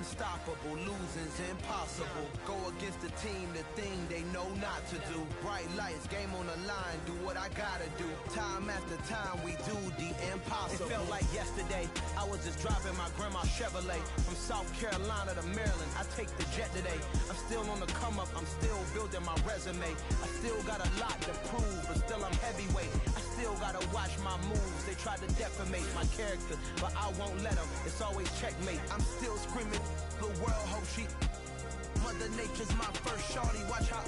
unstoppable, losing's impossible. Go against the team, the thing they know not to do. Bright lights, game on the line, do what I gotta do. Time after time, we do the impossible. It felt like yesterday, I was just driving my grandma's Chevrolet. From South Carolina to Maryland, I take the jet today. I'm still on the come up, I'm still building my resume. I still got a lot to prove, but still I'm heavyweight. I still gotta watch my moves, they try to defamate my character, but I won't let them, it's always checkmate. I'm still screaming, the world hope she, Mother Nature's my first shorty, watch how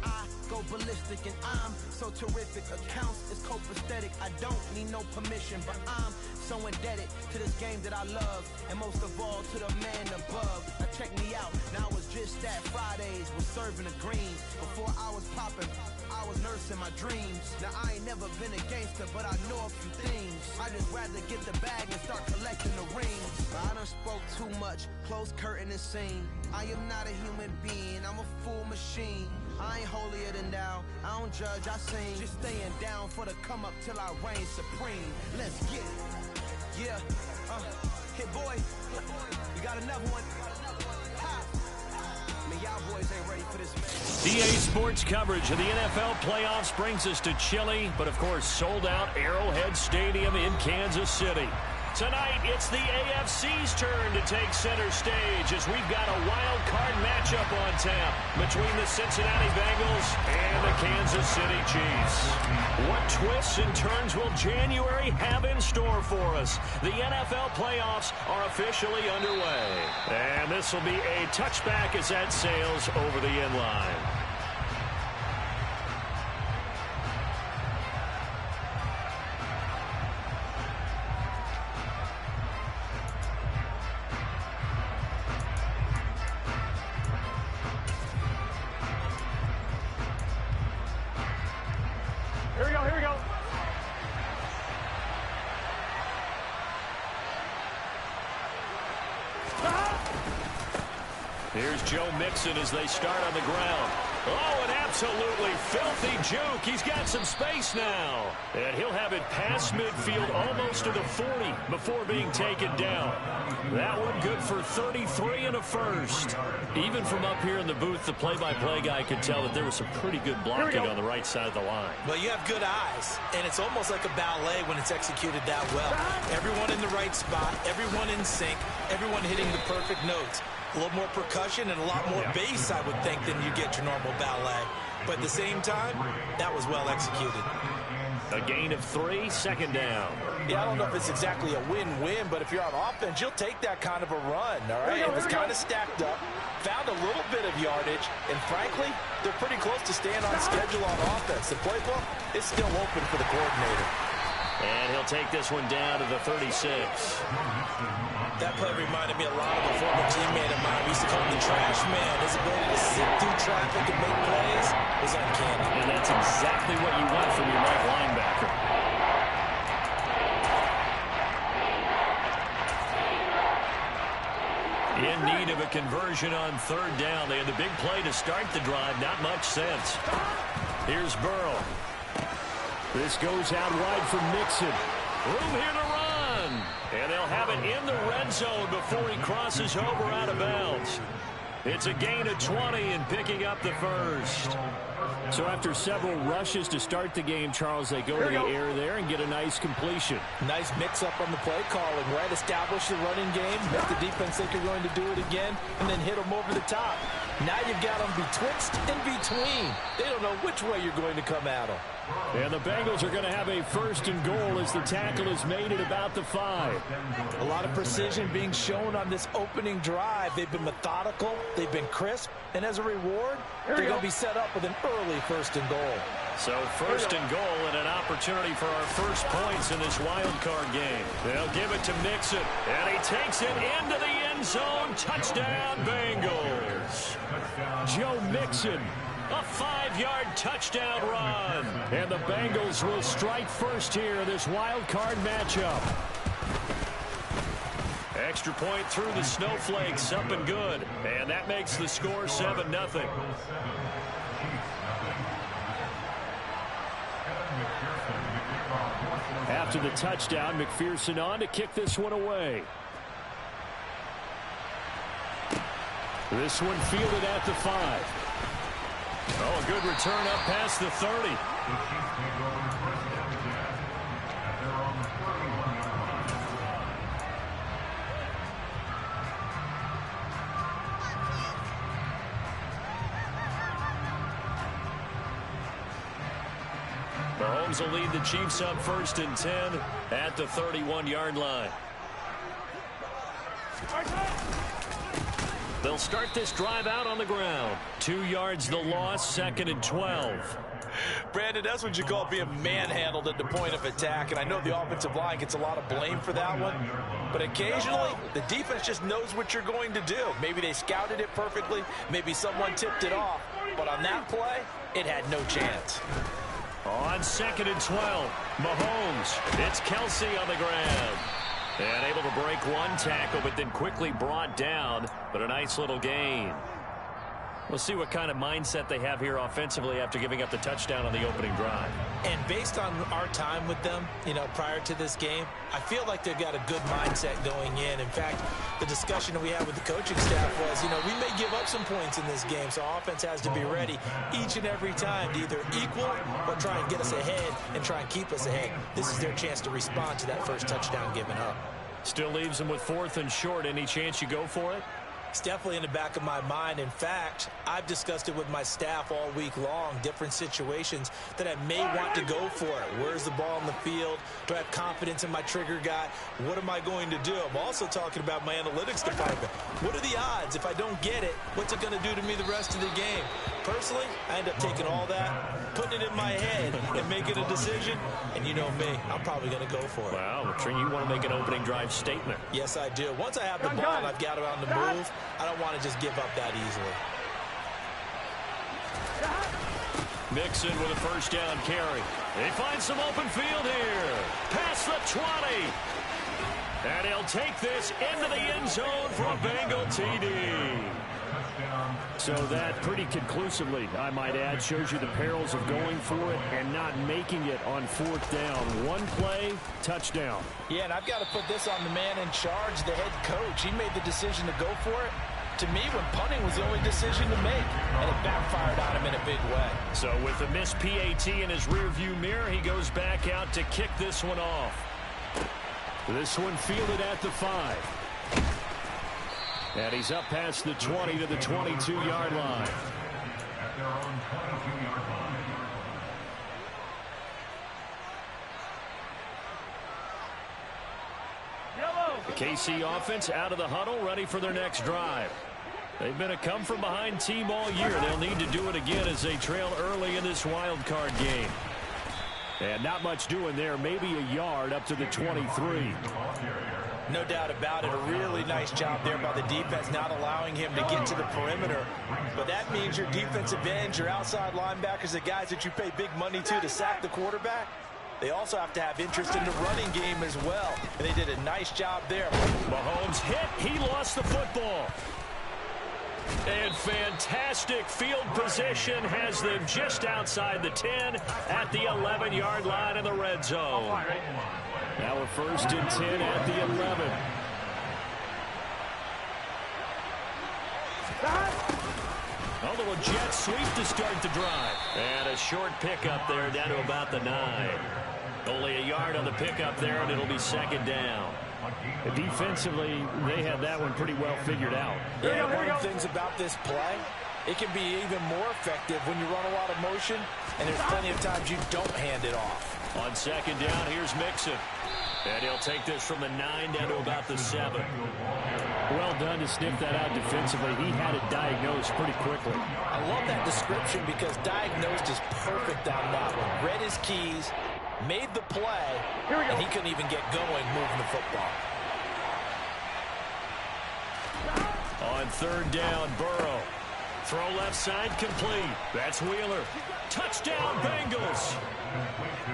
I go ballistic and I'm so terrific. Accounts is copacetic, I don't need no permission, but I'm so indebted to this game that I love, and most of all to the man above. Now check me out, now I was just at Fridays, was serving the greens. Before I was popping, I was nursing my dreams. Now I ain't never been a gangster, but I know a few things. I just rather get the bag and start collecting the rings. I done spoke too much, close curtain and scene. I am not a human being, I'm a full machine. I ain't holier than thou, I don't judge, I sing. Just staying down for the come up till I reign supreme. Let's get it. Yeah, hit boy, you got another one. Ha. I mean, y'all boys ain't ready for this, man. EA Sports coverage of the NFL playoffs brings us to chilly, but of course sold out Arrowhead Stadium in Kansas City. Tonight, it's the AFC's turn to take center stage as we've got a wild card matchup on tap between the Cincinnati Bengals and the Kansas City Chiefs. What twists and turns will January have in store for us? The NFL playoffs are officially underway. And this will be a touchback as that sails over the end line. Here's Joe Mixon as they start on the ground. Oh, an absolutely filthy juke. He's got some space now. And he'll have it past midfield almost to the 40 before being taken down. That one good for 33 and a first. Even from up here in the booth, the play-by-play guy could tell that there was some pretty good blocking on the right side of the line. Well, you have good eyes, and it's almost like a ballet when it's executed that well. Everyone in the right spot, everyone in sync, everyone hitting the perfect notes. A little more percussion and a lot more bass, I would think, than you get your normal ballet. But at the same time, that was well executed. A gain of 3, second down. Yeah, I don't know if it's exactly a win-win, but if you're on offense, you'll take that kind of a run, all right? It was kind of stacked up, found a little bit of yardage, and frankly, they're pretty close to staying on schedule on offense. The playbook is still open for the coordinator. And he'll take this one down to the 36. That play reminded me a lot of a former teammate of mine. We used to call him the trash man. His ability to sit through traffic and make plays was uncanny. And that's exactly what you want from your right linebacker. In need of a conversion on third down. They had the big play to start the drive. Not much sense. Here's Burrow. This goes out wide for Mixon. Room here to run. And they'll have it in the red zone before he crosses over out of bounds. It's a gain of 20 and picking up the first. So after several rushes to start the game, Charles, they go to the air there and get a nice completion. Nice mix-up on the play calling, right? Establish the running game, make the defense think you're going to do it again, and then hit them over the top. Now you've got them betwixt and between. They don't know which way you're going to come at them. And the Bengals are going to have a first and goal as the tackle is made at about the 5. A lot of precision being shown on this opening drive. They've been methodical, they've been crisp, and as a reward, they're going to be set up with an early first and goal. So first and goal and an opportunity for our first points in this wild card game. They'll give it to Mixon, and he takes it into the end zone. Touchdown, Bengals. Joe Mixon. A 5-yard touchdown run. And the Bengals will strike first here in this wild card matchup. Extra point through the snowflakes, up and good. And that makes the score 7-0. After the touchdown, McPherson on to kick this one away. This one fielded at the 5. Oh, a good return up past the 30. Mahomes will lead the Chiefs up 1st and 10 at the 31-yard line. They'll start this drive out on the ground. 2 yards the loss, 2nd and 12. Brandon, that's what you call being manhandled at the point of attack, and I know the offensive line gets a lot of blame for that one, but occasionally the defense just knows what you're going to do. Maybe they scouted it perfectly, maybe someone tipped it off, but on that play, it had no chance. On 2nd and 12, Mahomes, it's Kelsey on the ground. And able to break one tackle, but then quickly brought down, but a nice little gain. We'll see what kind of mindset they have here offensively after giving up the touchdown on the opening drive. And based on our time with them, prior to this game, I feel like they've got a good mindset going in. In fact, the discussion that we had with the coaching staff was, we may give up some points in this game, so our offense has to be ready each and every time to either equal or try and get us ahead and try and keep us ahead. This is their chance to respond to that first touchdown given up. Still leaves them with 4th and short. Any chance you go for it? It's definitely in the back of my mind. In fact, I've discussed it with my staff all week long, different situations that I may want to go for it. Where's the ball in the field? Do I have confidence in my trigger guy? What am I going to do? I'm also talking about my analytics department. What are the odds? If I don't get it, what's it going to do to me the rest of the game? Personally, I end up taking all that, putting it in my head, and making a decision. And you know me, I'm probably going to go for it. Wow, you want to make an opening drive statement. Yes, I do. Once I have the ball and I've got it on the move, I don't want to just give up that easily. Mixon with a 1st down carry. They find some open field here. Past the 20. And he'll take this into the end zone for a Bengal TD. So that pretty conclusively, I might add, shows you the perils of going for it and not making it on 4th down. One play, touchdown. Yeah, and I've got to put this on the man in charge, the head coach. He made the decision to go for it. To me, when punting was the only decision to make, and it backfired on him in a big way. So with the missed PAT in his rearview mirror, he goes back out to kick this one off. This one fielded at the 5. And he's up past the 20 to the 22-yard line. The KC offense out of the huddle, ready for their next drive. They've been a come-from-behind team all year. They'll need to do it again as they trail early in this wild card game. And not much doing there, maybe a yard up to the 23. No doubt about it. A really nice job there by the defense, not allowing him to get to the perimeter. But that means your defensive ends, your outside linebackers, the guys that you pay big money to sack the quarterback, they also have to have interest in the running game as well. And they did a nice job there. Mahomes hit. He lost the football. And fantastic field position has them just outside the 10 at the 11-yard line in the red zone. Now a 1st and 10 at the 11. A little jet sweep to start the drive. And a short pickup there down to about the 9. Only a yard on the pickup there, and it'll be 2nd down. Defensively, they have that one pretty well figured out. Yeah, one of the things about this play, it can be even more effective when you run a lot of motion, and there's plenty of times you don't hand it off. On 2nd down, here's Mixon. And he'll take this from the 9 down to about the 7. Well done to sniff that out defensively. He had it diagnosed pretty quickly. I love that description because diagnosed is perfect on that one. Read his keys, made the play, and he couldn't even get going moving the football. On 3rd down, Burrow. Throw left side complete. That's Wheeler. Touchdown, Bengals.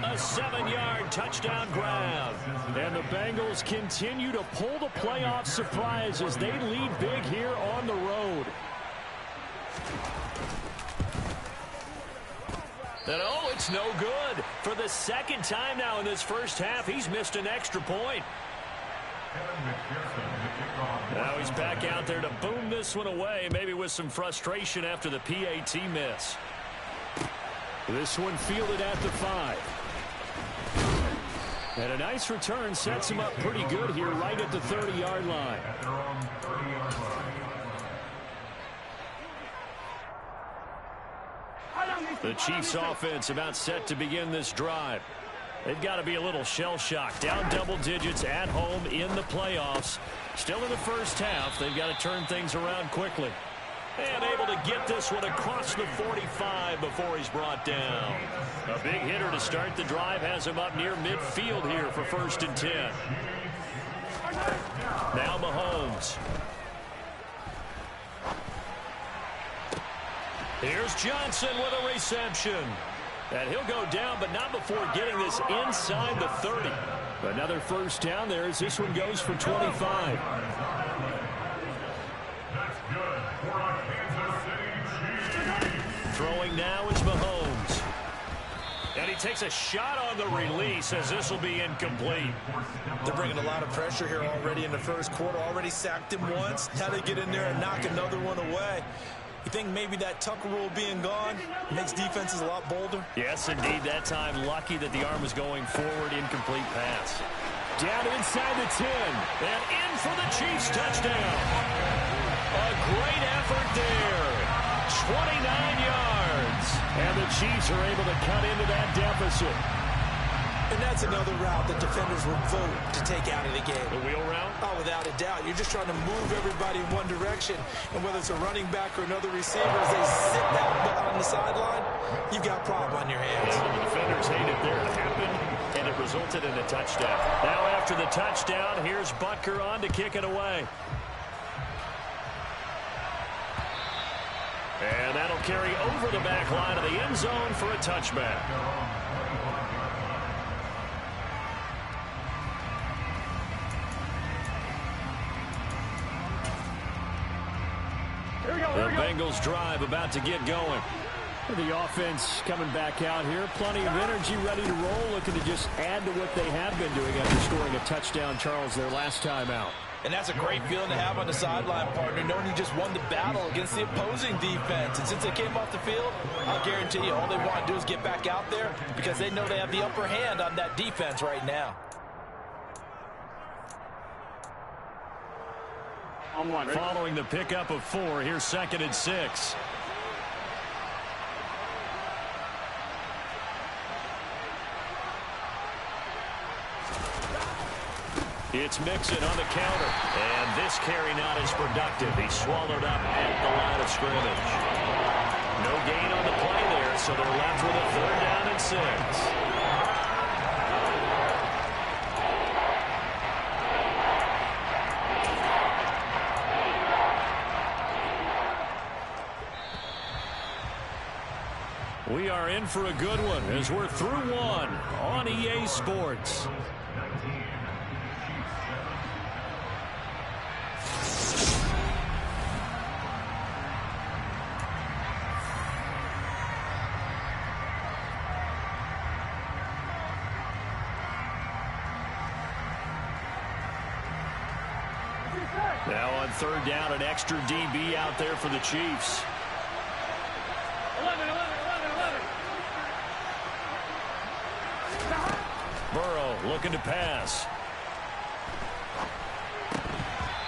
A 7-yard touchdown grab. And the Bengals continue to pull the playoff surprise as they lead big here on the road. And oh, it's no good. For the 2nd time now in this first half, he's missed an extra point. Now he's back out there to boom this one away, maybe with some frustration after the PAT miss. This one fielded at the 5. And a nice return sets him up pretty good here right at the 30-yard line. The Chiefs offense about set to begin this drive. They've got to be a little shell-shocked. Down double digits at home in the playoffs. Still in the first half. They've got to turn things around quickly. And able to get this one across the 45 before he's brought down. A big hitter to start the drive has him up near midfield here for 1st and 10. Now Mahomes. Here's Johnson with a reception. And he'll go down, but not before getting this inside the 30. Another first down there as this one goes for 25. Throwing now is Mahomes. And he takes a shot on the release as this will be incomplete. They're bringing a lot of pressure here already in the first quarter. Already sacked him once. Now they get in there and knock another one away. You think maybe that Tucker rule being gone makes defenses a lot bolder? Yes, indeed. That time, lucky that the arm was going forward. Incomplete pass. Down inside the 10. And in for the Chiefs touchdown. A great effort there. 29 yards. And the Chiefs are able to cut into that deficit. And that's another route that defenders would vote to take out of the game. The wheel route? Oh, without a doubt. You're just trying to move everybody in one direction. And whether it's a running back or another receiver, as they sit down on the sideline, you've got a problem on your hands. Yeah, the defenders hate it there. It happened, and it resulted in a touchdown. Now after the touchdown, here's Butker on to kick it away. And that'll carry over the back line of the end zone for a touchback. The Bengals drive about to get going. The offense coming back out here. Plenty of energy, ready to roll. Looking to just add to what they have been doing after scoring a touchdown, Charles, their last time out. And that's a great feeling to have on the sideline, partner, knowing you just won the battle against the opposing defense. And since they came off the field, I'll guarantee you all they want to do is get back out there because they know they have the upper hand on that defense right now. Following the pickup of 4, here's 2nd and 6. It's Mixon on the counter. And this carry not as productive. He's swallowed up at the line of scrimmage. No gain on the play there, so they're left with a 3rd down and 6. We are in for a good one as we're through one on EA Sports. Now on 3rd down, an extra DB out there for the Chiefs. 11. Burrow looking to pass.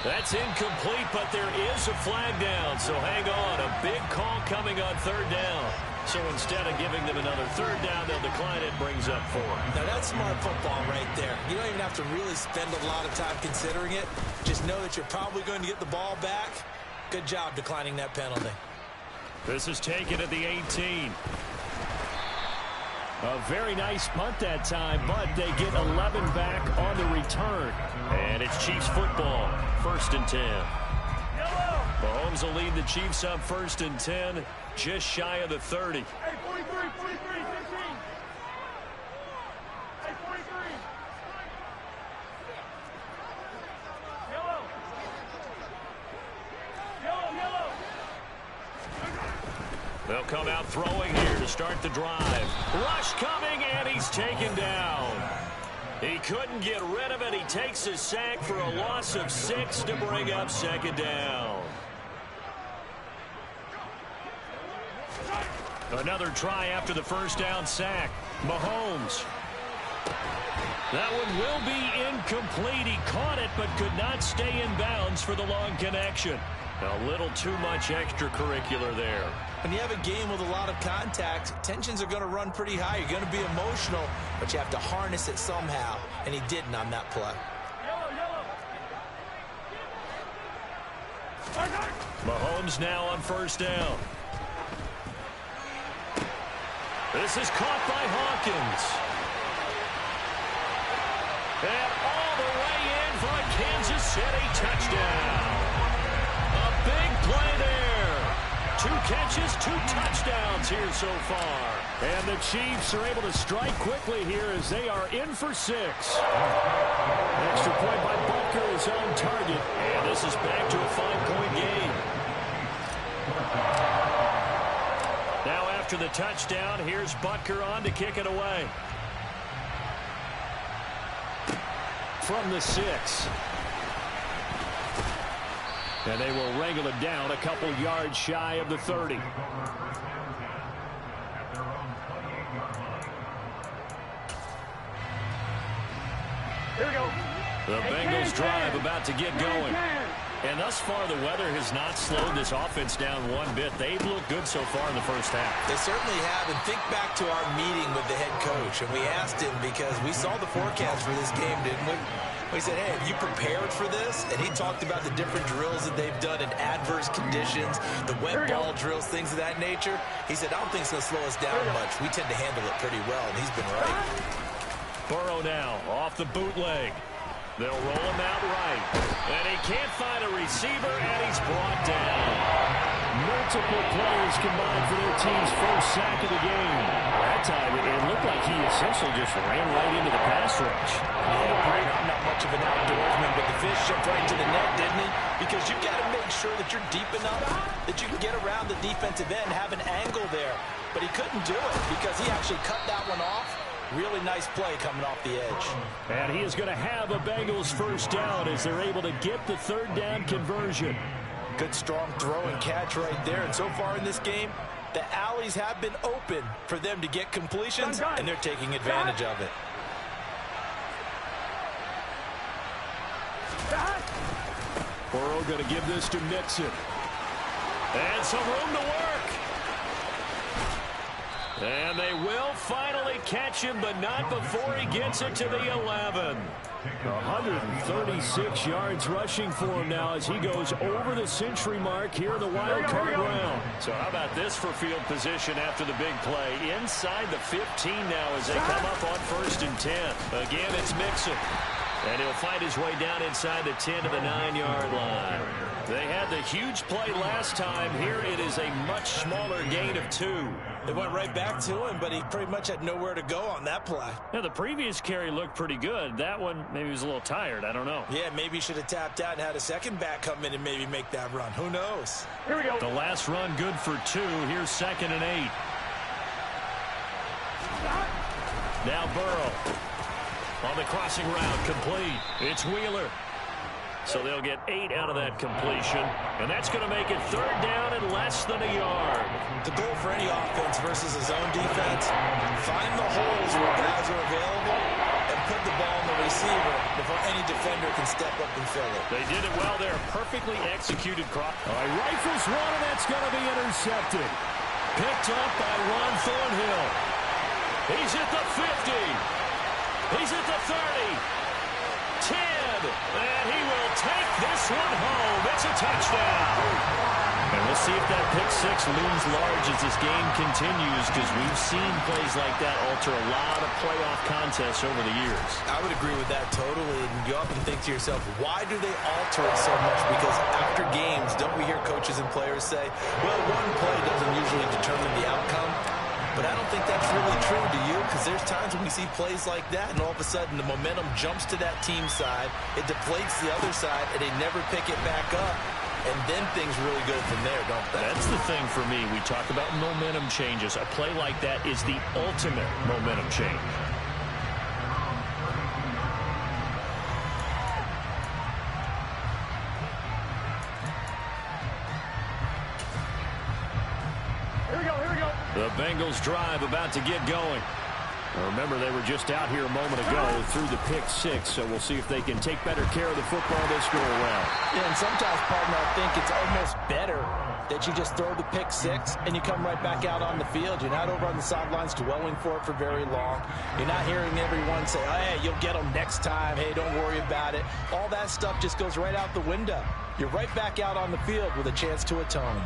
That's incomplete, but there is a flag down, so hang on. A big call coming on 3rd down. So instead of giving them another 3rd down, they'll decline it, brings up 4. Now that's smart football right there. You don't even have to really spend a lot of time considering it. Just know that you're probably going to get the ball back. Good job declining that penalty. This is taken at the 18. A very nice punt that time, but they get 11 back on the return. And it's Chiefs football, 1st and 10. Mahomes will lead the Chiefs up 1st and 10, just shy of the 30. Hey, 43, 15. Hey, 43. Yellow. They'll come out throwing here to start the drive. Rush coming, and he's taken down. He couldn't get rid of it. He takes a sack for a loss of 6 to bring up second down. Another try after the first down sack. Mahomes. That one will be incomplete. He caught it but could not stay in bounds for the long connection. A little too much extracurricular there. When you have a game with a lot of contact, tensions are going to run pretty high. You're going to be emotional, but you have to harness it somehow, and he didn't on that play. Mahomes now on first down. This is caught by Hawkins. And all the way in for a Kansas City touchdown. A big play there. 2 catches, 2 touchdowns here so far. And the Chiefs are able to strike quickly here as they are in for 6. Extra point by Butker is on target. And this is back to a 5-point game. Now after the touchdown, here's Butker on to kick it away. From the 6. And they will wrangle it down a couple yards shy of the 30. Here we go. The Bengals drive about to get going. And thus far, the weather has not slowed this offense down one bit. They've looked good so far in the first half. They certainly have. And think back to our meeting with the head coach. And we asked him because we saw the forecast for this game, didn't we? We said, hey, have you prepared for this? And he talked about the different drills that they've done in adverse conditions, the wet ball drills, things of that nature. He said, I don't think it's going to slow us down much. We tend to handle it pretty well, and he's been right. Burrow now off the bootleg. They'll roll him out right. And he can't find a receiver, and he's brought down. Multiple players combined for their team's first sack of the game. That time, it looked like he essentially just ran right into the pass rush. Yeah, I'm not much of an outdoorsman, but the fish jumped right to the net, didn't he? Because you've got to make sure that you're deep enough that you can get around the defensive end, have an angle there. But he couldn't do it because he actually cut that one off. Really nice play coming off the edge. And he is going to have a Bengals first down as they're able to get the third down conversion. Good strong throw and catch right there. And so far in this game, the alleys have been open for them to get completions, and they're taking advantage of it. Burrow going to give this to Mixon. And some room to work. And they will finally catch him, but not before he gets it to the 11. 136 yards rushing for him now as he goes over the century mark here in the wild card round. So how about this for field position after the big play? Inside the 15 now as they come up on 1st and 10. Again, it's Mixon. And he'll find his way down inside the 10 to the 9-yard line. They had the huge play last time. Here it is a much smaller gain of 2. They went right back to him, but he pretty much had nowhere to go on that play. Yeah, the previous carry looked pretty good. That one, maybe he was a little tired. I don't know. Yeah, maybe he should have tapped out and had a second back come in and maybe make that run. Who knows? Here we go. The last run good for 2. Here's 2nd and 8. Now Burrow. On the crossing route, complete. It's Wheeler. So they'll get 8 out of that completion. And that's going to make it third down and less than a yard. The goal for any offense versus his own defense, find the holes where guys are available and put the ball in the receiver before any defender can step up and fill it. They did it well there. Perfectly executed cross. Rifles one, and that's going to be intercepted. Picked up by Ron Thornhill. He's at the 50. He's at the 30, 10, and he will take this one home. It's a touchdown. And we'll see if that pick 6 looms large as this game continues, because we've seen plays like that alter a lot of playoff contests over the years. I would agree with that totally, and you often think to yourself, why do they alter it so much? Because after games, don't we hear coaches and players say, well, one play doesn't usually determine the outcome? But I don't think that's really true, do you? Because there's times when we see plays like that, and all of a sudden the momentum jumps to that team side, it deflates the other side, and they never pick it back up. And then things really go from there, don't they? That's the thing for me. We talk about momentum changes. A play like that is the ultimate momentum change. The Bengals drive about to get going. Remember, they were just out here a moment ago through the pick six, so we'll see if they can take better care of the football this go around. Yeah, and sometimes, partner, I think it's almost better that you just throw the pick six and you come right back out on the field. You're not over on the sidelines dwelling for it for very long. You're not hearing everyone say, hey, you'll get them next time. Hey, don't worry about it. All that stuff just goes right out the window. You're right back out on the field with a chance to atone.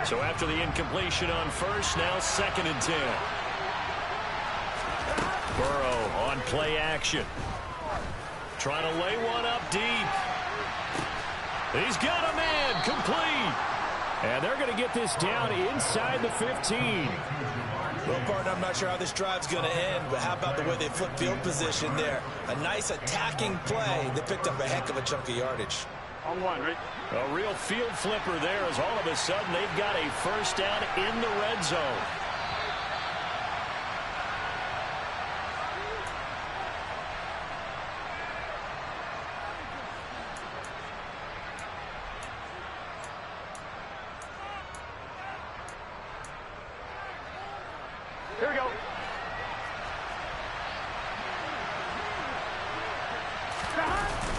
So after the incompletion on first, now 2nd and 10. Burrow on play action. Trying to lay one up deep. He's got a man complete. And they're going to get this down inside the 15. Well, partner, I'm not sure how this drive's going to end, but how about the way they flip field position there? A nice attacking play. They picked up a heck of a chunk of yardage. On one, right? A real field flipper there as all of a sudden they've got a first down in the red zone. Here we go.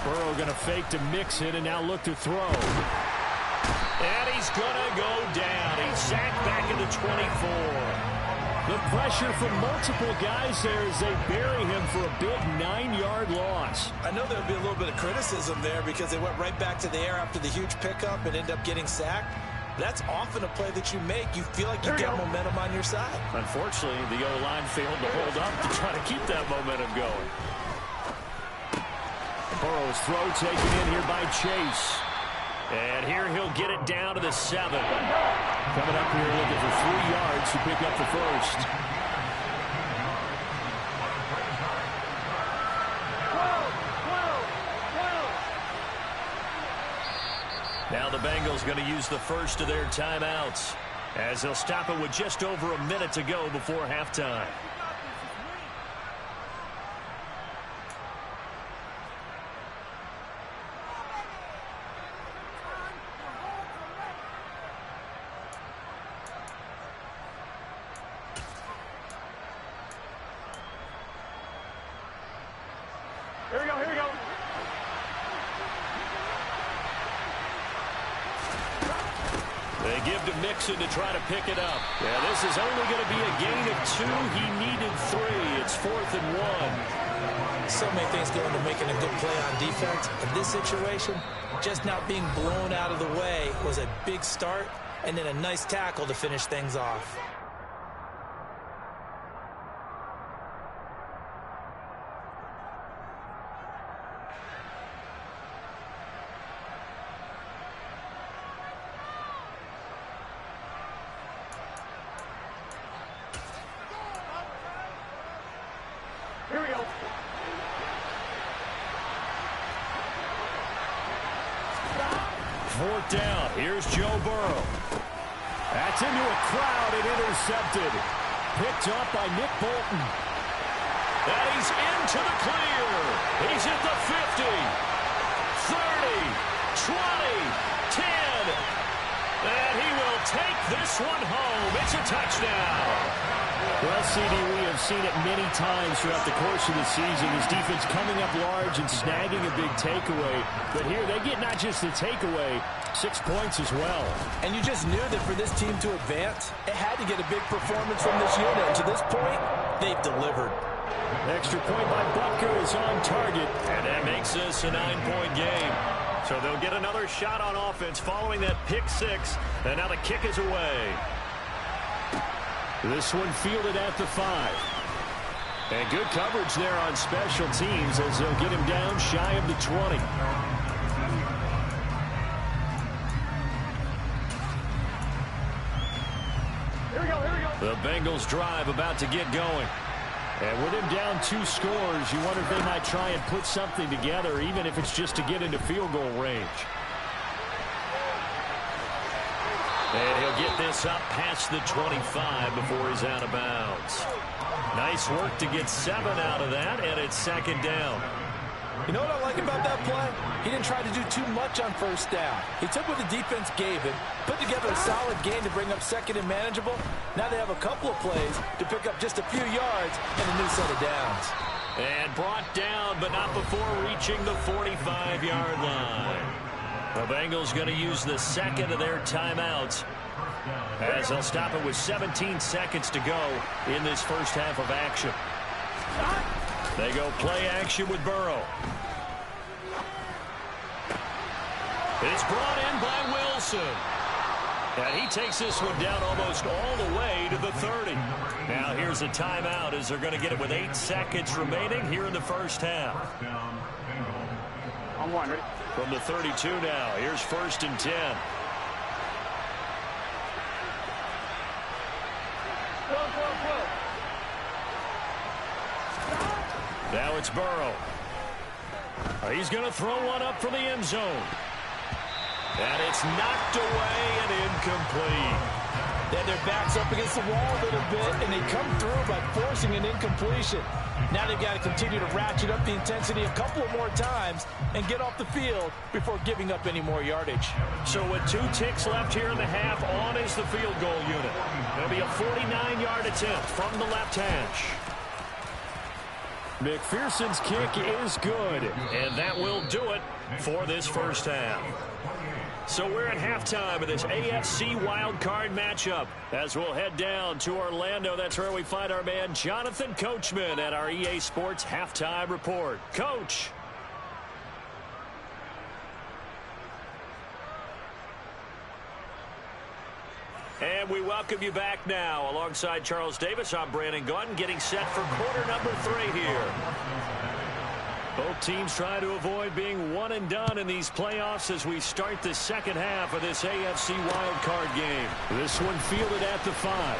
Burrow going to fake to mix it and now look to throw. And he's going to go down. He's sacked back at the 24. The pressure from multiple guys there as they bury him for a big 9-yard loss. I know there'll be a little bit of criticism there because they went right back to the air after the huge pickup and ended up getting sacked. That's often a play that you make. You feel like you've got momentum on your side. Unfortunately, the O-line failed to hold up to try to keep that momentum going. Burrow's throw taken in here by Chase. And here he'll get it down to the 7. Coming up here looking for 3 yards to pick up the first. Now the Bengals going to use the first of their timeouts as they'll stop it with just over a minute to go before halftime. Here we go, here we go. They give to Mixon to try to pick it up. Yeah, this is only going to be a gain of 2. He needed 3. It's 4th and 1. So many things go into making a good play on defense. In this situation, just not being blown out of the way was a big start, and then a nice tackle to finish things off. Here we go. Fourth down. Here's Joe Burrow. That's into a crowd and intercepted. Picked up by Nick Bolton. And he's into the clear. He's at the 50, 30, 20, 10. And he will take this one home. It's a touchdown. Well, CD, we have seen it many times throughout the course of the season. His defense coming up large and snagging a big takeaway. But here they get not just the takeaway, 6 points as well. And you just knew that for this team to advance, it had to get a big performance from this unit. And to this point, they've delivered. Extra point by Butker is on target. And that makes this a 9-point game. So they'll get another shot on offense following that pick 6. And now the kick is away. This one fielded at the 5. And good coverage there on special teams as they'll get him down shy of the 20. Here we go, here we go. The Bengals drive about to get going. And with him down 2 scores, you wonder if they might try and put something together, even if it's just to get into field goal range. And he'll get this up past the 25 before he's out of bounds. Nice work to get 7 out of that, and it's 2nd down. You know what I like about that play? He didn't try to do too much on first down. He took what the defense gave him, put together a solid gain to bring up second and manageable. Now they have a couple of plays to pick up just a few yards and a new set of downs. And brought down, but not before reaching the 45-yard line. The Bengals going to use the second of their timeouts, as they'll stop it with 17 seconds to go in this first half of action. They go play action with Burrow. It's brought in by Wilson. And he takes this one down almost all the way to the 30. Now here's a timeout as they're going to get it with 8 seconds remaining here in the first half. On one, ready? From the 32 now, here's 1st and 10. Now it's Burrow. He's going to throw one up from the end zone. And it's knocked away and incomplete. Then their back's up against the wall a little bit, and they come through by forcing an incompletion. Now they've got to continue to ratchet up the intensity a couple of more times and get off the field before giving up any more yardage. So with 2 ticks left here in the half, on is the field goal unit. It'll be a 49-yard attempt from the left hash. McPherson's kick is good. And that will do it for this first half. So we're at halftime of this AFC wildcard matchup as we'll head down to Orlando. That's where we find our man Jonathan Coachman at our EA Sports Halftime Report. Coach. And we welcome you back now. Alongside Charles Davis, I'm Brandon Gunn, getting set for quarter number 3 here. Both teams try to avoid being one and done in these playoffs as we start the second half of this AFC wildcard game. This one fielded at the 5.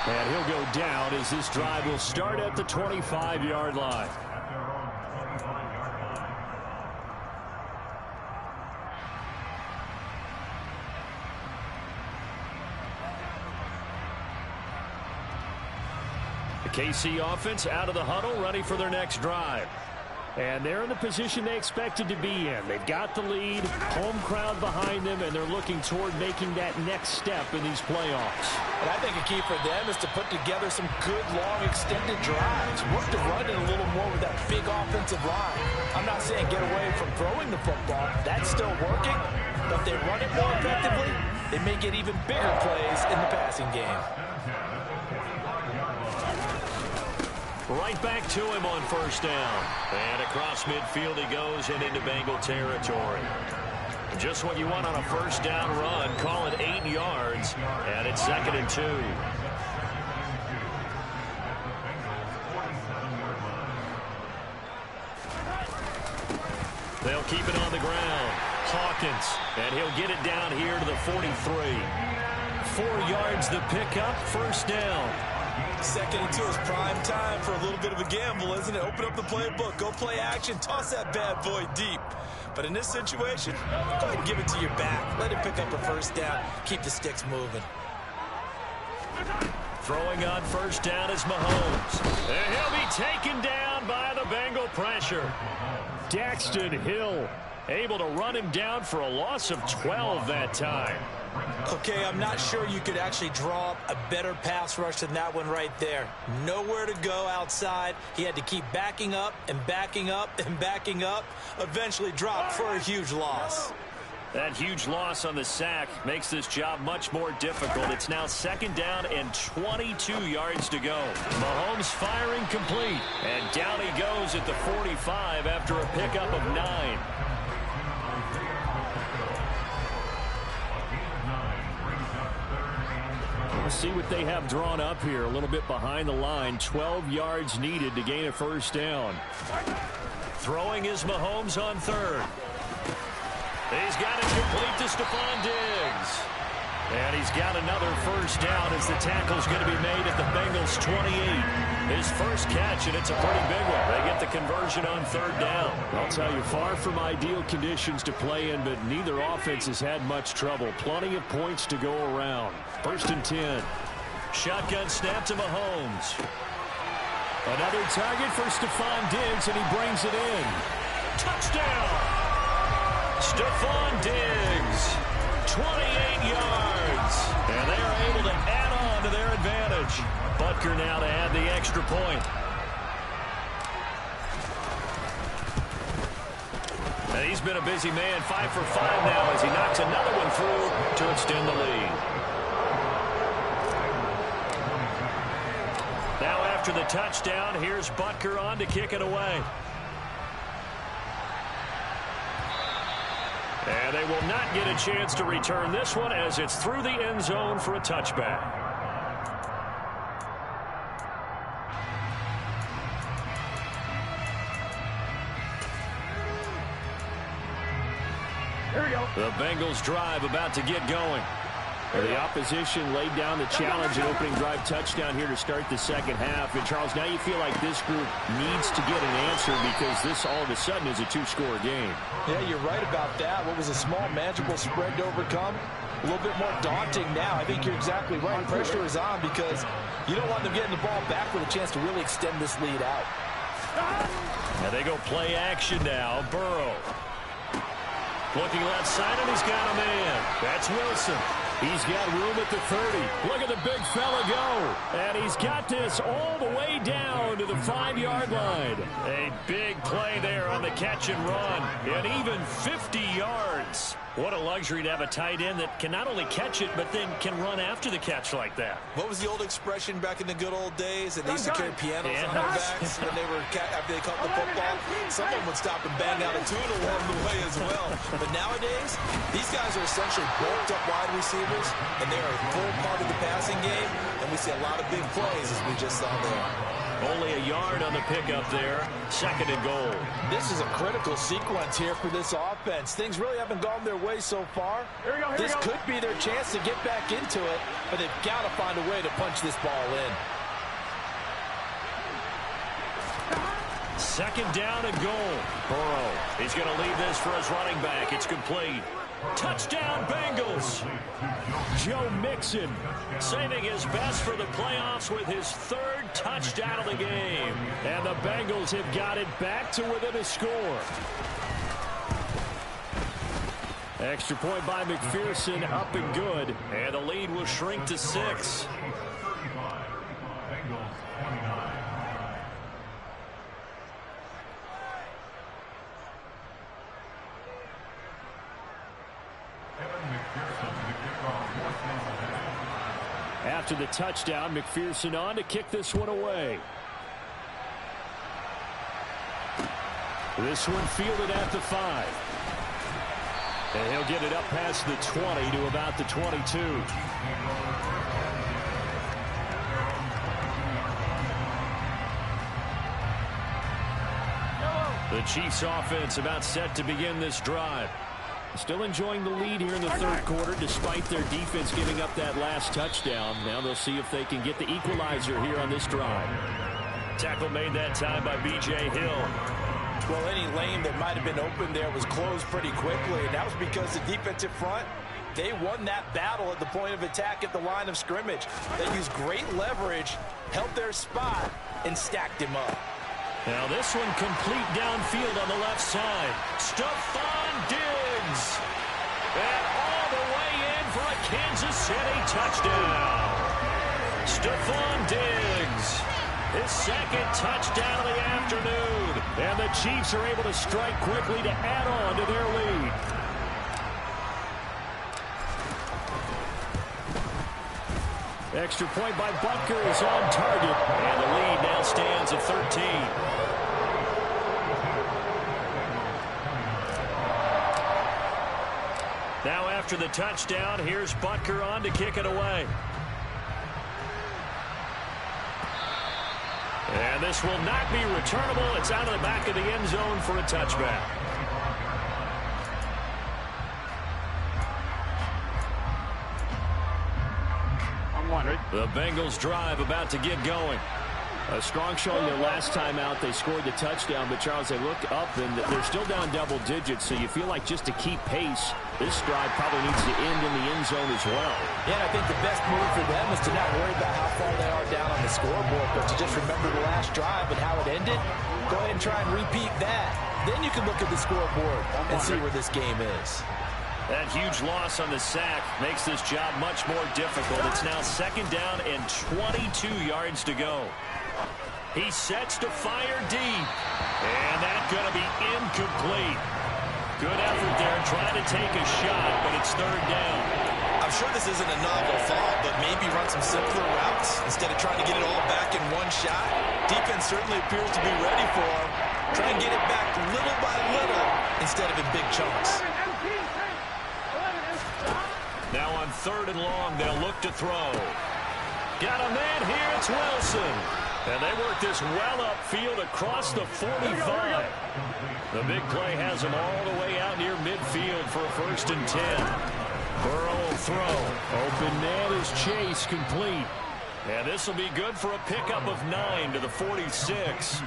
And he'll go down as this drive will start at the 25-yard line. KC offense out of the huddle, ready for their next drive. And they're in the position they expected to be in. They've got the lead, home crowd behind them, and they're looking toward making that next step in these playoffs. And I think a key for them is to put together some good, long, extended drives. Work to run it a little more with that big offensive line. I'm not saying get away from throwing the football. That's still working. But if they run it more effectively, they may get even bigger plays in the passing game. Right back to him on first down. And across midfield he goes and into Bengal territory. Just what you want on a first down run. Call it 8 yards. And it's 2nd and 2. They'll keep it on the ground. Hawkins. And he'll get it down here to the 43. 4 yards the pickup. First down. 2nd and 2 is prime time for a little bit of a gamble, isn't it? Open up the playbook, go play action, toss that bad boy deep. But in this situation, go ahead and give it to your back. Let him pick up a first down. Keep the sticks moving. Throwing on first down is Mahomes. And he'll be taken down by the Bengal pressure. Daxton Hill able to run him down for a loss of 12 that time. Okay, I'm not sure you could actually draw up a better pass rush than that one right there. Nowhere to go outside. He had to keep backing up and backing up and backing up. Eventually dropped for a huge loss. That huge loss on the sack makes this job much more difficult. It's now 2nd down and 22 yards to go. Mahomes firing complete. And down he goes at the 45 after a pickup of 9. Let's see what they have drawn up here. A little bit behind the line. 12 yards needed to gain a first down. Throwing is Mahomes on 3rd. He's got it complete to Stephon Diggs. And he's got another first down as the tackle's going to be made at the Bengals 28. His first catch, and it's a pretty big one. They get the conversion on 3rd down. I'll tell you, far from ideal conditions to play in, but neither offense has had much trouble. Plenty of points to go around. 1st and 10. Shotgun snap to Mahomes. Another target for Stephon Diggs, and he brings it in. Touchdown! Stephon Diggs, 28 yards. And they're able to add on to their advantage. Butker now to add the extra point. And he's been a busy man, 5 for 5 now as he knocks another one through to extend the lead. Now after the touchdown, here's Butker on to kick it away. And they will not get a chance to return this one as it's through the end zone for a touchback. Here we go. The Bengals drive about to get going. The opposition laid down the challenge and opening drive touchdown here to start the second half. And, Charles, now you feel like this group needs to get an answer because this all of a sudden is a two-score game. Yeah, you're right about that. What was a small, manageable spread to overcome, a little bit more daunting now. I think you're exactly right. Pressure is on because you don't want them getting the ball back with a chance to really extend this lead out. And they go play action now. Burrow. Looking left side, and he's got a man. That's Wilson. He's got room at the 30. Look at the big fella go. And he's got this all the way down to the 5-yard line. A big play there on the catch and run. And even 50 yards. What a luxury to have a tight end that can not only catch it, but then can run after the catch like that. What was the old expression back in the good old days? And they used to carry pianos on their backs when they were after they caught the football. Someone would stop and bang out a tune along the way as well. But nowadays, these guys are essentially bulked up wide receivers, and they're a full part of the passing game. And we see a lot of big plays as we just saw there. Only a yard on the pickup there. 2nd and goal. This is a critical sequence here for this offense. Things really haven't gone their way so far. Here we go, this could be their chance to get back into it, but they've got to find a way to punch this ball in. 2nd down and goal. Burrow. He's going to leave this for his running back. It's complete. Touchdown, Bengals. Joe Mixon saving his best for the playoffs with his 3rd touchdown of the game. And the Bengals have got it back to within a score. Extra point by McPherson, up and good. And the lead will shrink to 6. After the touchdown, McPherson on to kick this one away. This one fielded at the 5. And he'll get it up past the 20 to about the 22. The Chiefs offense about set to begin this drive. Still enjoying the lead here in the 3rd quarter despite their defense giving up that last touchdown. Now they'll see if they can get the equalizer here on this drive. Tackle made that time by B.J. Hill. Well, any lane that might have been open there was closed pretty quickly, and that was because the defensive front, they won that battle at the point of attack at the line of scrimmage. They used great leverage, held their spot, and stacked him up. Now this one complete downfield on the left side. Stephon Diggs. And all the way in for a Kansas City touchdown. Stephon Diggs. His 2nd touchdown of the afternoon. And the Chiefs are able to strike quickly to add on to their lead. Extra point by Butker is on target. And the lead now stands at 13. Now after the touchdown, here's Butker on to kick it away. And this will not be returnable. It's out of the back of the end zone for a touchback. The Bengals drive about to get going. A strong showing their last time out. They scored the touchdown, but Charles, they look up and they're still down double digits, so you feel like just to keep pace, this drive probably needs to end in the end zone as well. Yeah, and I think the best move for them is to not worry about how far they are down on the scoreboard, but to just remember the last drive and how it ended. Go ahead and try and repeat that. Then you can look at the scoreboard and see where this game is. That huge loss on the sack makes this job much more difficult. It's now 2nd down and 22 yards to go. He sets to fire deep. And that's going to be incomplete. Good effort there trying to take a shot, but it's 3rd down. I'm sure this isn't a novel thought, but maybe run some simpler routes instead of trying to get it all back in one shot. Defense certainly appears to be ready for him. Try and get it back little by little instead of in big chunks. Now on 3rd and long, they'll look to throw. Got a man here, it's Wilson. And they work this well upfield across the 45. The big play has them all the way out near midfield for a 1st and 10. Burrow will throw. Open man is Chase, complete. And this will be good for a pickup of 9 to the 46.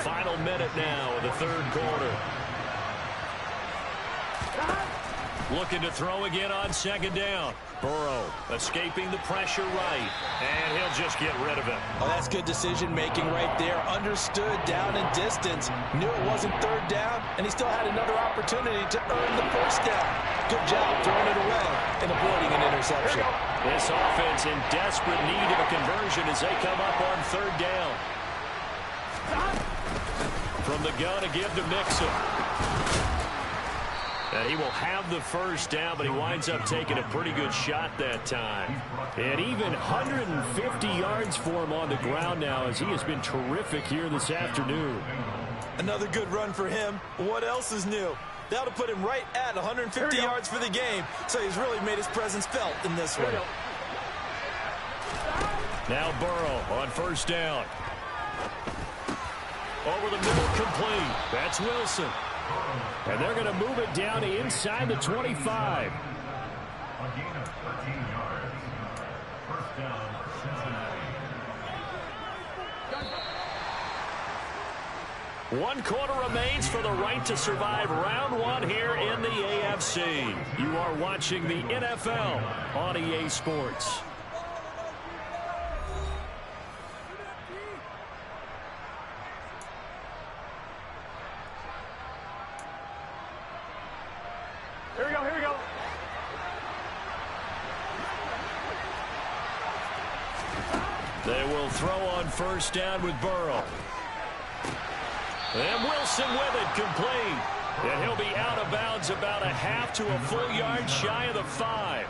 Final minute now of the 3rd quarter. Looking to throw again on 2nd down. Burrow escaping the pressure right. And he'll just get rid of it. Oh, that's good decision-making right there. Understood down and distance. Knew it wasn't 3rd down, and he still had another opportunity to earn the 1st down. Good job throwing it away and avoiding an interception. This offense in desperate need of a conversion as they come up on 3rd down. From the gun to give to Mixon. And he will have the 1st down, but he winds up taking a pretty good shot that time. And even 150 yards for him on the ground now as he has been terrific here this afternoon. Another good run for him. What else is new? That'll put him right at 150 yards for the game, so he's really made his presence felt in this one. Now Burrow on 1st down. Over the middle, complete. That's Wilson. And they're going to move it down to inside the 25. One quarter remains for the right to survive round 1 here in the AFC. You are watching the NFL on EA Sports. Here we go, here we go. They will throw on 1st down with Burrow. And Wilson with it, complete. And he'll be out of bounds about a half to a full yard shy of the 5.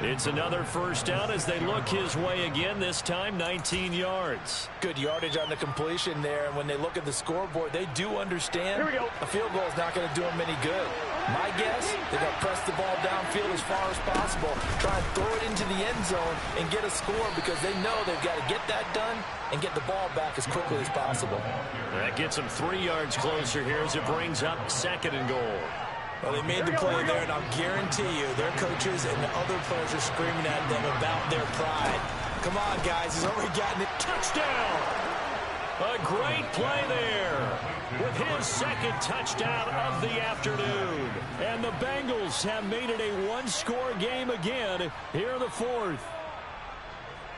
It's another 1st down as they look his way again, this time 19 yards. Good yardage on the completion there, and when they look at the scoreboard, they do understand a field goal is not going to do them any good. My guess, they're going to press the ball downfield as far as possible, try and throw it into the end zone and get a score because they know they've got to get that done and get the ball back as quickly as possible. That gets them 3 yards closer here as it brings up 2nd and goal. Well, they made the play there, and I'll guarantee you their coaches and the other players are screaming at them about their pride. Come on, guys. He's already gotten it. Touchdown! A great play there with his 2nd touchdown of the afternoon. And the Bengals have made it a one-score game again here in the 4th.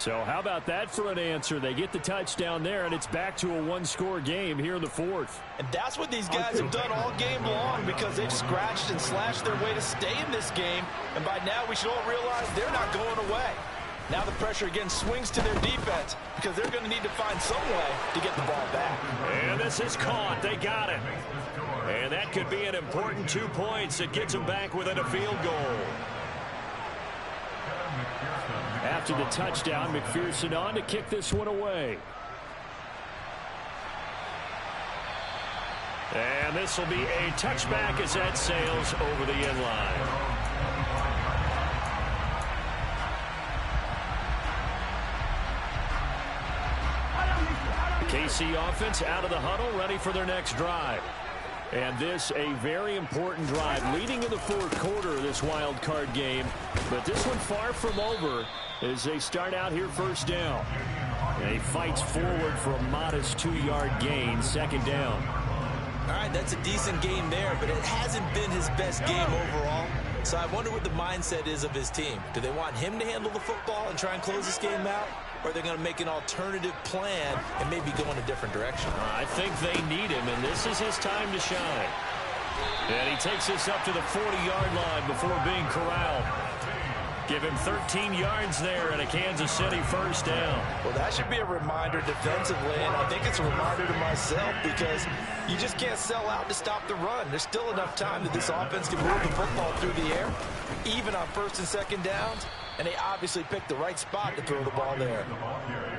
So how about that for an answer? They get the touchdown there, and it's back to a one-score game here in the 4th. And that's what these guys have done all game long because they've scratched and slashed their way to stay in this game. And by now, we should all realize they're not going away. Now the pressure again swings to their defense because they're going to need to find some way to get the ball back. And this is caught. They got it. And that could be an important 2 points. It gets them back within a field goal. After the touchdown, McPherson on to kick this one away. And this will be a touchback as that sails over the end line. The KC offense out of the huddle, ready for their next drive. And this a very important drive leading in the fourth quarter of this wild card game. But this one far from over as they start out here first down. And he fights forward for a modest 2-yard gain, second down. All right, that's a decent game there, but it hasn't been his best game overall. So I wonder what the mindset is of his team. Do they want him to handle the football and try and close this game out? Or are they going to make an alternative plan and maybe go in a different direction? I think they need him, and this is his time to shine. And he takes this up to the 40-yard line before being corralled. Give him 13 yards there and a Kansas City first down. Well, that should be a reminder defensively, and I think it's a reminder to myself because you just can't sell out to stop the run. There's still enough time that this offense can move the football through the air, even on first and second downs, and they obviously picked the right spot to throw the ball there.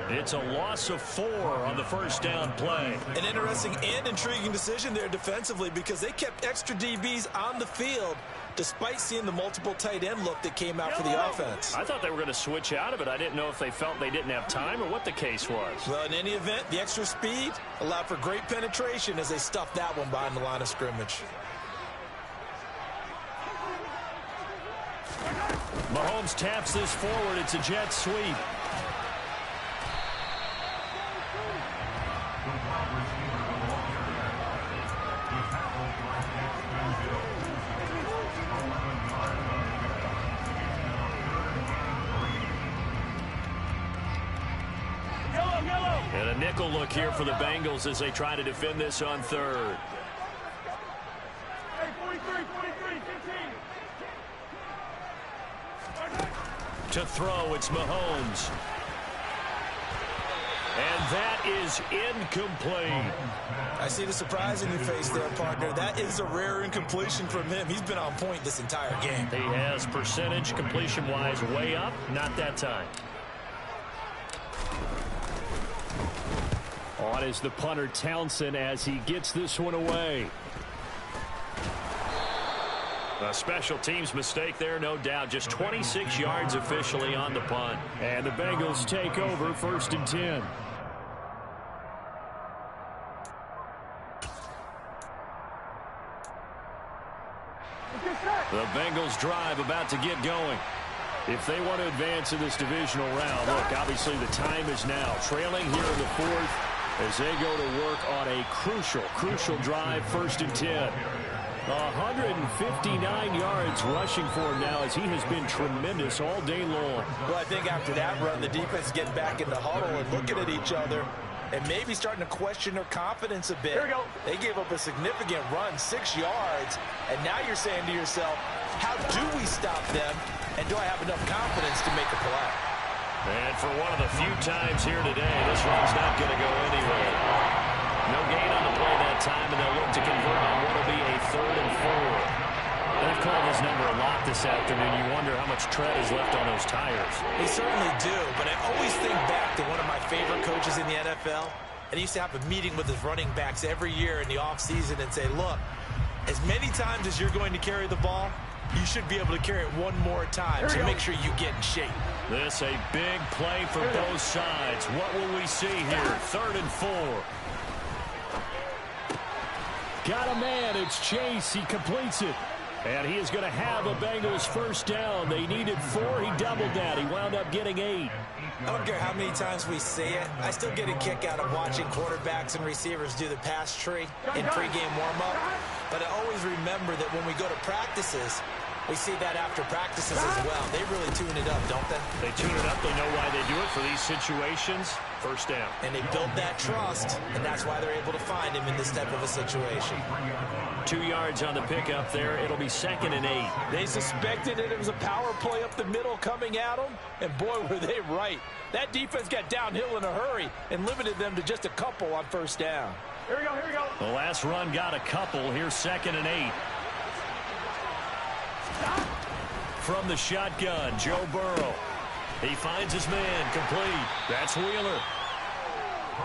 It's a loss of 4 on the first down play. An interesting and intriguing decision there defensively because they kept extra DBs on the field despite seeing the multiple tight end look that came out for the offense. I thought they were going to switch out of it. I didn't know if they felt they didn't have time or what the case was. Well, in any event, the extra speed allowed for great penetration as they stuffed that one behind the line of scrimmage. Mahomes taps this forward. It's a jet sweep. And a nickel look here for the Bengals as they try to defend this on third. Hey, 43, 15. To throw, it's Mahomes. And that is incomplete. I see the surprise in your face there, partner. That is a rare incompletion from him. He's been on point this entire game. He has percentage completion-wise way up. Not that time. On is the punter Townsend as he gets this one away. A special teams mistake there, no doubt. Just 26 yards officially on the punt. And the Bengals take over first and 10. The Bengals drive about to get going. If they want to advance in this divisional round, look, obviously the time is now. Trailing here in the fourth as they go to work on a crucial drive, first and 10. 159 yards rushing for him now as he has been tremendous all day long. Well, I think after that run, the defense getting back in the huddle and looking at each other and maybe starting to question their confidence a bit. Here we go. They gave up a significant run, 6 yards, and now you're saying to yourself, how do we stop them, and do I have enough confidence to make a play? And for one of the few times here today, this run's not going to go anywhere. No gain on the play that time, and they'll look to convert on what will be a 3rd and 4. They've called this number a lot this afternoon. You wonder how much tread is left on those tires. They certainly do, but I always think back to one of my favorite coaches in the NFL, and he used to have a meeting with his running backs every year in the offseason and say, look, as many times as you're going to carry the ball, you should be able to carry it one more time, so make sure you get in shape. This a big play for both sides. What will we see here? 3rd and 4. Got a man. It's Chase. He completes it. And he is going to have a Bengals first down. They needed 4. He doubled that. He wound up getting 8. I don't care how many times we say it. I still get a kick out of watching quarterbacks and receivers do the pass tree in pregame warm-up. But I always remember that when we go to practices, we see that after practices as well. They really tune it up, don't they? They tune it up. They know why they do it for these situations. First down. And they build that trust, and that's why they're able to find him in this type of a situation. 2 yards on the pickup there. It'll be 2nd and 8. They suspected it was a power play up the middle coming at them, and boy, were they right. That defense got downhill in a hurry and limited them to just a couple on first down. Here we go, here we go. The last run got a couple. Here's 2nd and 8. From the shotgun, Joe Burrow. He finds his man, complete. That's Wheeler.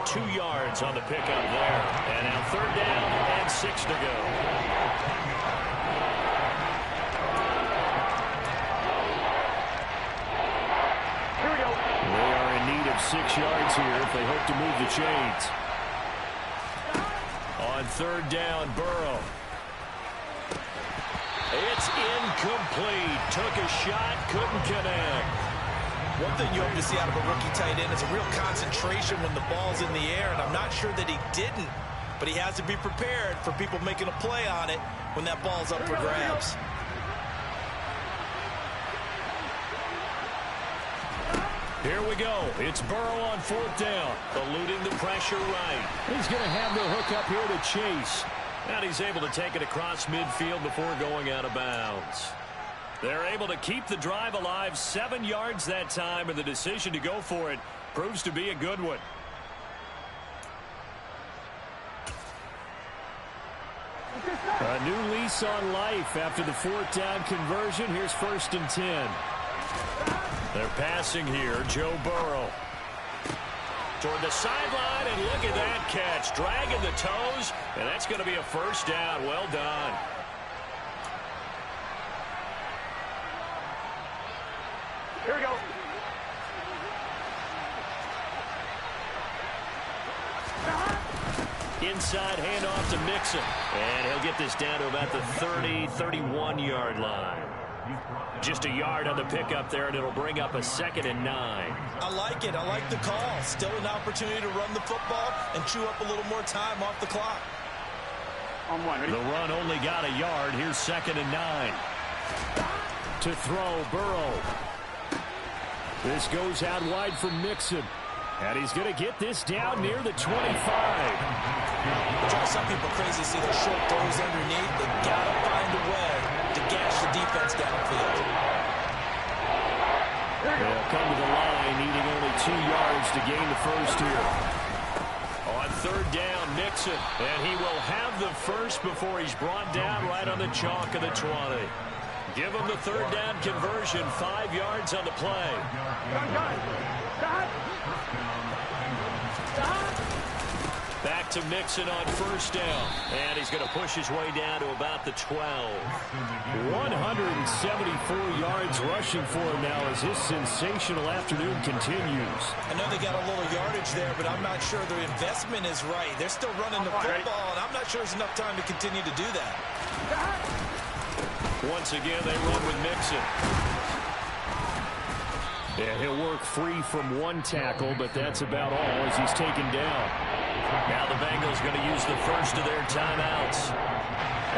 2 yards on the pickup there. And now 3rd down and 6 to go. Here we go. They are in need of 6 yards here if they hope to move the chains. On On third down, Burrow. It's incomplete. Took a shot, couldn't connect. One thing you hope to see out of a rookie tight end is a real concentration when the ball's in the air, and I'm not sure that he didn't, but he has to be prepared for people making a play on it when that ball's up for grabs. Here we go. It's Burrow on fourth down, eluding the pressure right. He's going to have the hook up here to Chase. And he's able to take it across midfield before going out of bounds. They're able to keep the drive alive, 7 yards that time, and the decision to go for it proves to be a good one. A new lease on life after the fourth down conversion. Here's 1st and 10. They're passing here, Joe Burrow. Toward the sideline, and look at that catch. Dragging the toes, and that's going to be a first down. Well done. Here we go. Inside handoff to Mixon. And he'll get this down to about the 30, 31-yard line. Just a yard on the pickup there, and it'll bring up a 2nd and 9. I like it. I like the call. Still an opportunity to run the football and chew up a little more time off the clock. On one. Ready? The run only got a yard. Here's 2nd and 9. To throw, Burrow. This goes out wide for Mixon. And he's going to get this down near the 25. It drives some people crazy to see the short throws underneath. They got to find a way to gash the defense downfield. They'll come to the line, needing only 2 yards to gain the first here. On third down, Mixon. And he will have the first before he's brought down right on the chalk of the 20. Give him the third down conversion, 5 yards on the play. Back to Mixon on first down. And he's going to push his way down to about the 12. 174 yards rushing for him now as this sensational afternoon continues. I know they got a little yardage there, but I'm not sure their investment is right. They're still running the football, and I'm not sure there's enough time to continue to do that. Once again, they run with Mixon. And he'll work free from one tackle, but that's about all as he's taken down. Now the Bengals going to use the first of their timeouts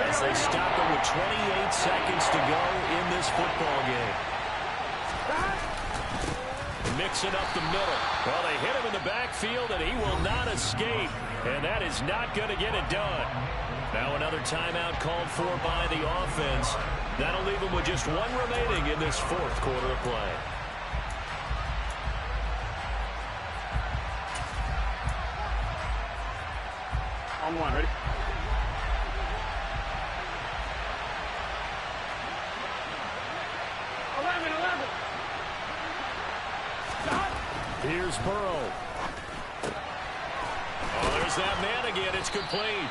as they stop it with 28 seconds to go in this football game. Mixing up the middle. Well, they hit him in the backfield, and he will not escape. And that is not going to get it done. Now another timeout called for by the offense. That'll leave them with just one remaining in this fourth quarter of play. On one. Ready? Here's Burrow. Oh, there's that man again. It's complete.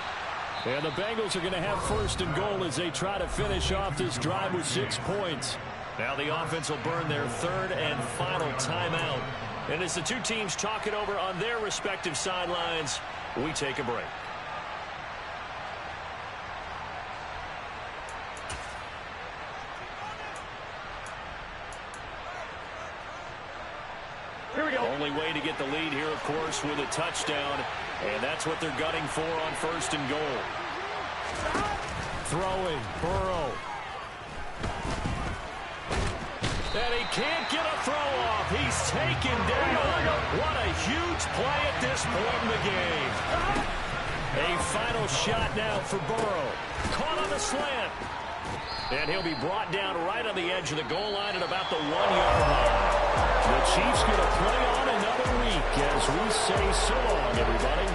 And the Bengals are going to have 1st and goal as they try to finish off this drive with 6 points. Now the offense will burn their third and final timeout. And as the two teams talk it over on their respective sidelines, we take a break. Here we go. Only way to get the lead here, of course, with a touchdown. And that's what they're gunning for on 1st and goal. Throwing, Burrow. And he can't get a throw off. He's taken down. What a huge play at this point in the game. A final shot now for Burrow. Caught on the slant. And he'll be brought down right on the edge of the goal line at about the 1-yard line. The Chiefs going to play on another week as we say so long, everybody.